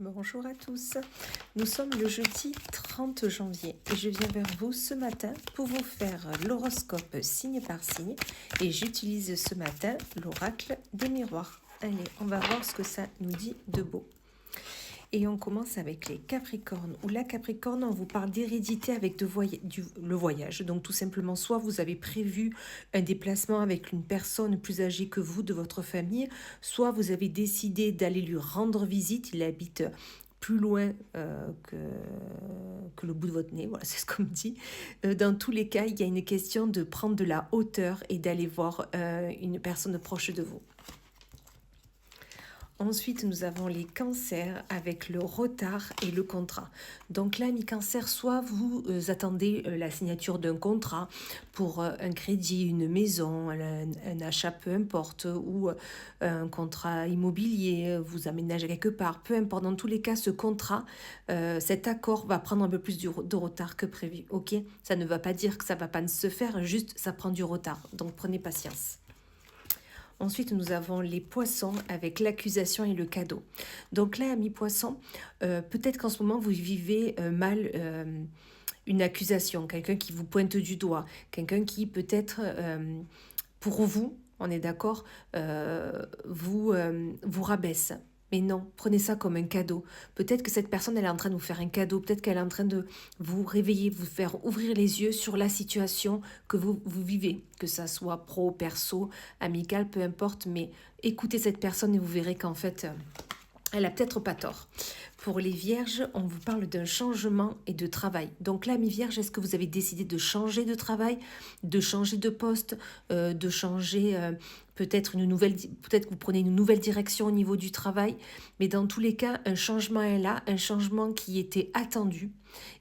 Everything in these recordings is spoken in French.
Bonjour à tous, nous sommes le jeudi 30 janvier et je viens vers vous ce matin pour vous faire l'horoscope signe par signe et j'utilise ce matin l'oracle des miroirs. Allez, on va voir ce que ça nous dit de beau. Et on commence avec les Capricornes. Ou la Capricorne, on vous parle d'hérédité avec le voyage. Donc tout simplement, soit vous avez prévu un déplacement avec une personne plus âgée que vous de votre famille, soit vous avez décidé d'aller lui rendre visite. Il habite plus loin que le bout de votre nez, voilà, c'est ce qu'on me dit. Dans tous les cas, il y a une question de prendre de la hauteur et d'aller voir une personne proche de vous. Ensuite, nous avons les cancers avec le retard et le contrat. Donc là, mi-cancer, soit vous attendez la signature d'un contrat pour un crédit, une maison, un achat, peu importe, ou un contrat immobilier, vous aménagez quelque part, peu importe. Dans tous les cas, ce contrat, cet accord va prendre un peu plus de retard que prévu. Ok, ça ne va pas dire que ça ne va pas se faire, juste ça prend du retard. Donc prenez patience. Ensuite, nous avons les poissons avec l'accusation et le cadeau. Donc là, amis poissons, peut-être qu'en ce moment, vous vivez mal une accusation, quelqu'un qui vous pointe du doigt, quelqu'un qui peut-être, pour vous, on est d'accord, vous rabaisse. Mais non, prenez ça comme un cadeau. Peut-être que cette personne, elle est en train de vous faire un cadeau. Peut-être qu'elle est en train de vous réveiller, vous faire ouvrir les yeux sur la situation que vous vivez. Que ça soit pro, perso, amical, peu importe. Mais écoutez cette personne et vous verrez qu'en fait, elle a peut-être pas tort. Pour les vierges, on vous parle d'un changement et de travail. Donc là, mes vierges, est-ce que vous avez décidé de changer de travail, de changer de poste, de changer peut-être peut-être que vous prenez une nouvelle direction au niveau du travail, mais dans tous les cas, un changement est là, un changement qui était attendu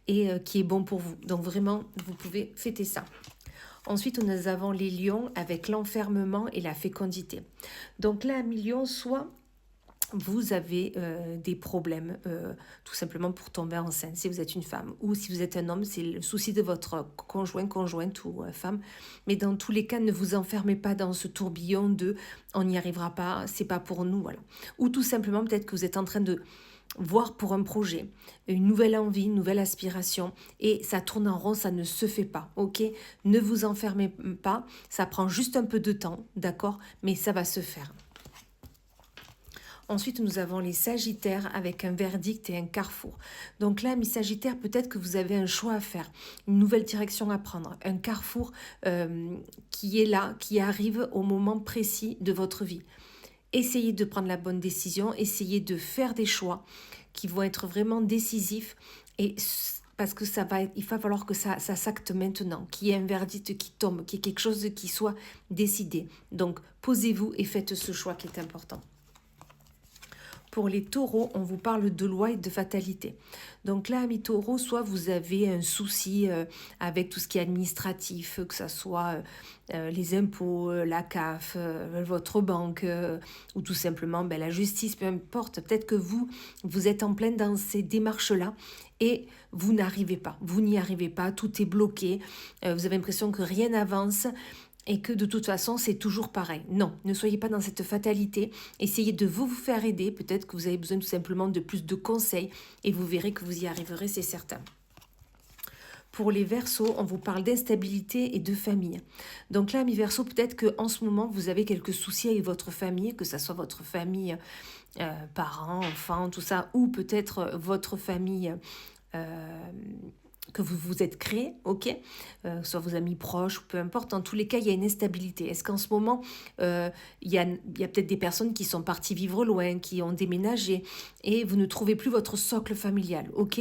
et qui est bon pour vous. Donc vraiment, vous pouvez fêter ça. Ensuite, nous avons les lions avec l'enfermement et la fécondité. Donc là, à lion, soit vous avez des problèmes tout simplement pour tomber enceinte si vous êtes une femme, ou si vous êtes un homme, c'est le souci de votre conjointe ou femme, mais dans tous les cas, ne vous enfermez pas dans ce tourbillon de on n'y arrivera pas, c'est pas pour nous, voilà. Ou tout simplement peut-être que vous êtes en train de voir pour un projet, une nouvelle envie, une nouvelle aspiration, et ça tourne en rond, ça ne se fait pas, ok? Ne vous enfermez pas, ça prend juste un peu de temps, d'accord? Mais ça va se faire. Ensuite, nous avons les Sagittaires avec un verdict et un carrefour. Donc là, mes Sagittaires, peut-être que vous avez un choix à faire, une nouvelle direction à prendre, un carrefour qui est là, qui arrive au moment précis de votre vie. Essayez de prendre la bonne décision, essayez de faire des choix qui vont être vraiment décisifs et parce que il va falloir que ça s'acte maintenant, qu'il y ait un verdict qui tombe, qu'il y ait quelque chose qui soit décidé. Donc, posez-vous et faites ce choix qui est important. Pour les taureaux, on vous parle de loi et de fatalité. Donc là, amis taureaux, soit vous avez un souci avec tout ce qui est administratif, que ce soit les impôts, la CAF, votre banque, ou tout simplement la justice, peu importe. Peut-être que vous êtes en pleine dans ces démarches-là et vous n'arrivez pas. Vous n'y arrivez pas, tout est bloqué. Vous avez l'impression que rien n'avance et que de toute façon, c'est toujours pareil. Non, ne soyez pas dans cette fatalité. Essayez de vous faire aider. Peut-être que vous avez besoin tout simplement de plus de conseils et vous verrez que vous y arriverez, c'est certain. Pour les Verseaux, on vous parle d'instabilité et de famille. Donc là, mes Verseaux, peut-être qu'en ce moment, vous avez quelques soucis avec votre famille, que ce soit votre famille, parents, enfants, tout ça, ou peut-être votre famille que vous vous êtes créé, ok, soit vos amis proches, ou peu importe, dans tous les cas, il y a une instabilité. Est-ce qu'en ce moment, il y a peut-être des personnes qui sont parties vivre loin, qui ont déménagé, et vous ne trouvez plus votre socle familial, ok,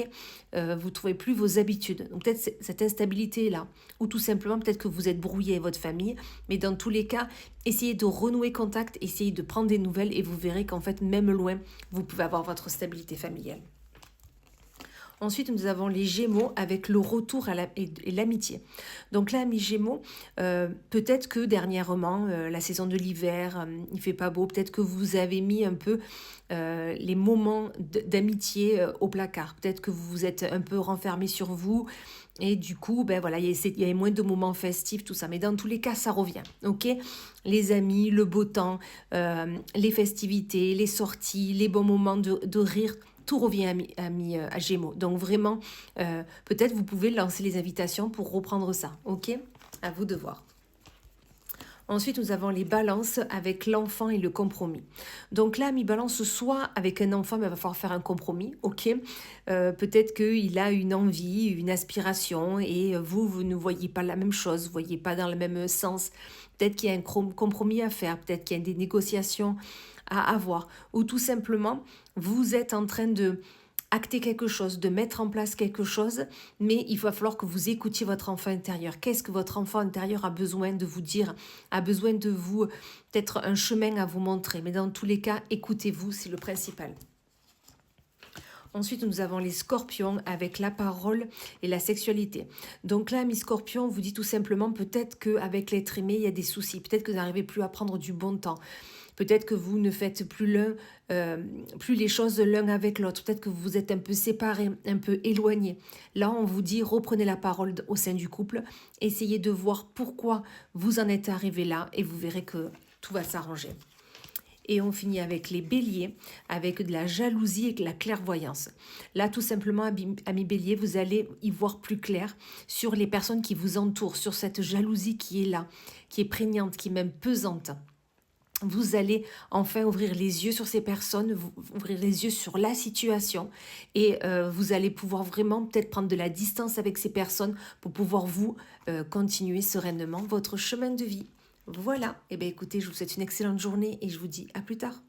vous ne trouvez plus vos habitudes. Donc peut-être cette instabilité est là, ou tout simplement peut-être que vous êtes brouillé avec votre famille, mais dans tous les cas, essayez de renouer contact, essayez de prendre des nouvelles, et vous verrez qu'en fait, même loin, vous pouvez avoir votre stabilité familiale. Ensuite, nous avons les Gémeaux avec le retour et l'amitié. Donc là, mes Gémeaux, peut-être que dernièrement, la saison de l'hiver, il fait pas beau, peut-être que vous avez mis un peu les moments d'amitié au placard. Peut-être que vous vous êtes un peu renfermé sur vous et du coup, voilà, il y a moins de moments festifs, tout ça. Mais dans tous les cas, ça revient, ok? Les amis, le beau temps, les festivités, les sorties, les bons moments de rire, tout revient à Gémeaux. Donc vraiment, peut-être vous pouvez lancer les invitations pour reprendre ça. Ok? À vous de voir. Ensuite, nous avons les balances avec l'enfant et le compromis. Donc là, mi-balance, soit avec un enfant, mais il va falloir faire un compromis, ok. Peut-être qu'il a une envie, une aspiration, et vous ne voyez pas la même chose, vous ne voyez pas dans le même sens. Peut-être qu'il y a un compromis à faire, peut-être qu'il y a des négociations à avoir, ou tout simplement, vous êtes en train de acter quelque chose, de mettre en place quelque chose, mais il va falloir que vous écoutiez votre enfant intérieur. Qu'est-ce que votre enfant intérieur a besoin de vous dire, a besoin de vous, peut-être un chemin à vous montrer. Mais dans tous les cas, écoutez-vous, c'est le principal. Ensuite, nous avons les scorpions avec la parole et la sexualité. Donc là, mes scorpions, on vous dit tout simplement peut-être qu'avec l'être aimé, il y a des soucis. Peut-être que vous n'arrivez plus à prendre du bon temps. Peut-être que vous ne faites plus les choses l'un avec l'autre. Peut-être que vous êtes un peu séparés, un peu éloignés. Là, on vous dit, reprenez la parole au sein du couple. Essayez de voir pourquoi vous en êtes arrivé là et vous verrez que tout va s'arranger. Et on finit avec les béliers, avec de la jalousie et de la clairvoyance. Là, tout simplement, amis béliers, vous allez y voir plus clair sur les personnes qui vous entourent, sur cette jalousie qui est là, qui est prégnante, qui est même pesante. Vous allez enfin ouvrir les yeux sur ces personnes, ouvrir les yeux sur la situation et vous allez pouvoir vraiment peut-être prendre de la distance avec ces personnes pour pouvoir vous continuer sereinement votre chemin de vie. Voilà, et bien écoutez, je vous souhaite une excellente journée et je vous dis à plus tard.